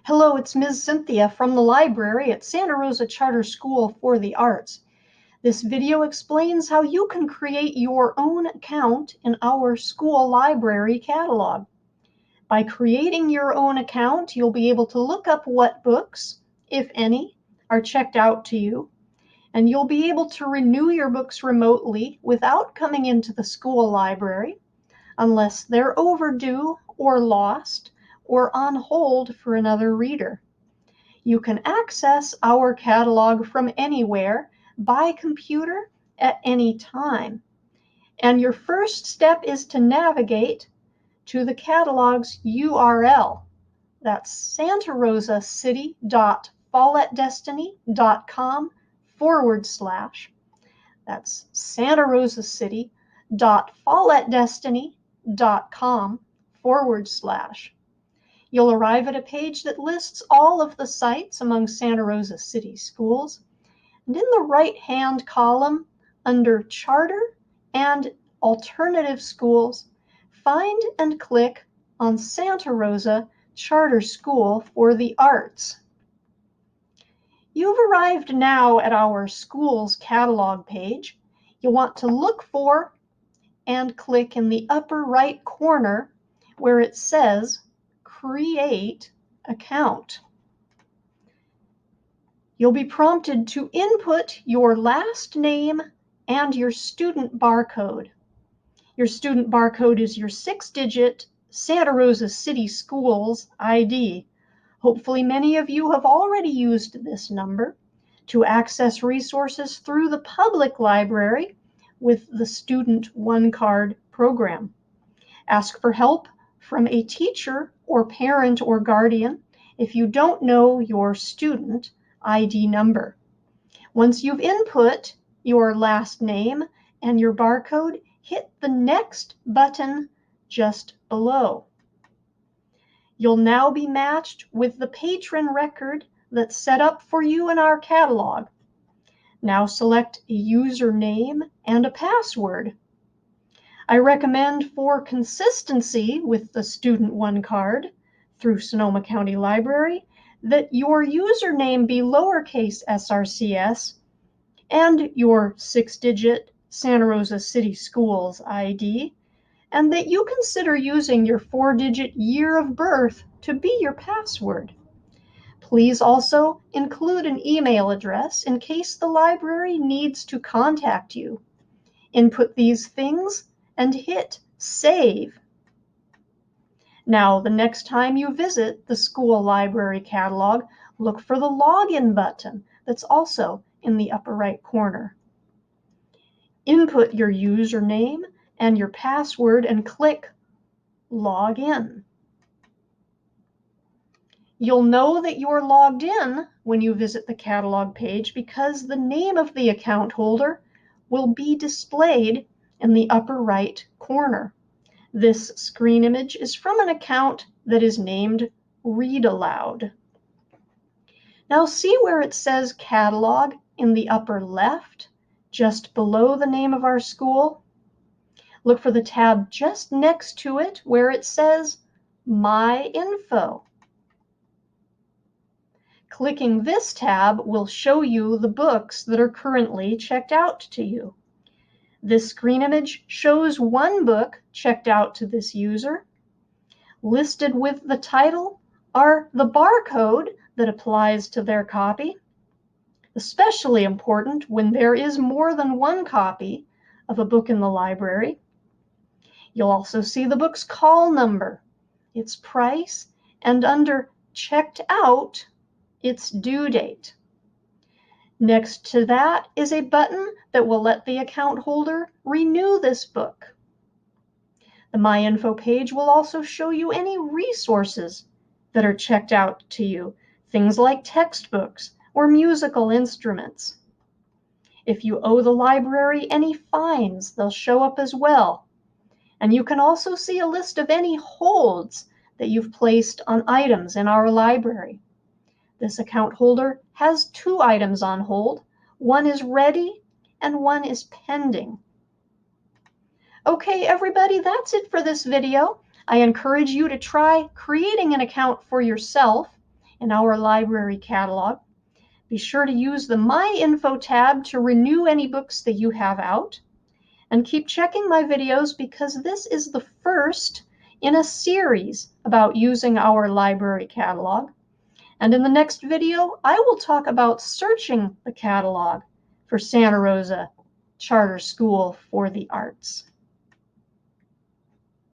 Hello, it's Ms. Cynthia from the library at Santa Rosa Charter School for the Arts. This video explains how you can create your own account in our school library catalog. By creating your own account, you'll be able to look up what books, if any, are checked out to you, and you'll be able to renew your books remotely without coming into the school library, unless they're overdue or lost or on hold for another reader. You can access our catalog from anywhere by computer at any time. And your first step is to navigate to the catalog's URL. That's santarosacity.fallatdestiny.com/. That's santarosacity.fallatdestiny.com/. You'll arrive at a page that lists all of the sites among Santa Rosa City schools. And in the right-hand column, under Charter and Alternative Schools, find and click on Santa Rosa Charter School for the Arts. You've arrived now at our school's catalog page. You'll want to look for and click in the upper right corner where it says Create Account. You'll be prompted to input your last name and your student barcode. Your student barcode is your 6-digit Santa Rosa City Schools ID. Hopefully many of you have already used this number to access resources through the public library with the Student One Card program. Ask for help from a teacher or parent or guardian if you don't know your student ID number. Once you've input your last name and your barcode, hit the Next button just below. You'll now be matched with the patron record that's set up for you in our catalog. Now select a username and a password. I recommend, for consistency with the Student One Card through Sonoma County Library, that your username be lowercase SRCS and your 6-digit Santa Rosa City Schools ID, and that you consider using your 4-digit year of birth to be your password. Please also include an email address in case the library needs to contact you. Input these things and hit Save. Now, the next time you visit the school library catalog, look for the Login button that's also in the upper right corner. Input your username and your password and click Log In. You'll know that you're logged in when you visit the catalog page because the name of the account holder will be displayed in the upper right corner. This screen image is from an account that is named Read Aloud. Now see where it says Catalog in the upper left, just below the name of our school? Look for the tab just next to it where it says My Info. Clicking this tab will show you the books that are currently checked out to you. This screen image shows one book checked out to this user. Listed with the title are the barcode that applies to their copy, especially important when there is more than one copy of a book in the library. You'll also see the book's call number, its price, and under Checked Out, its due date. Next to that is a button that will let the account holder renew this book. The My Info page will also show you any resources that are checked out to you, things like textbooks or musical instruments. If you owe the library any fines, they'll show up as well. And you can also see a list of any holds that you've placed on items in our library. This account holder has 2 items on hold. One is ready and one is pending. Okay, everybody, that's it for this video. I encourage you to try creating an account for yourself in our library catalog. Be sure to use the My Info tab to renew any books that you have out. And keep checking my videos because this is the first in a series about using our library catalog. And in the next video, I will talk about searching the catalog for Santa Rosa Charter School for the Arts.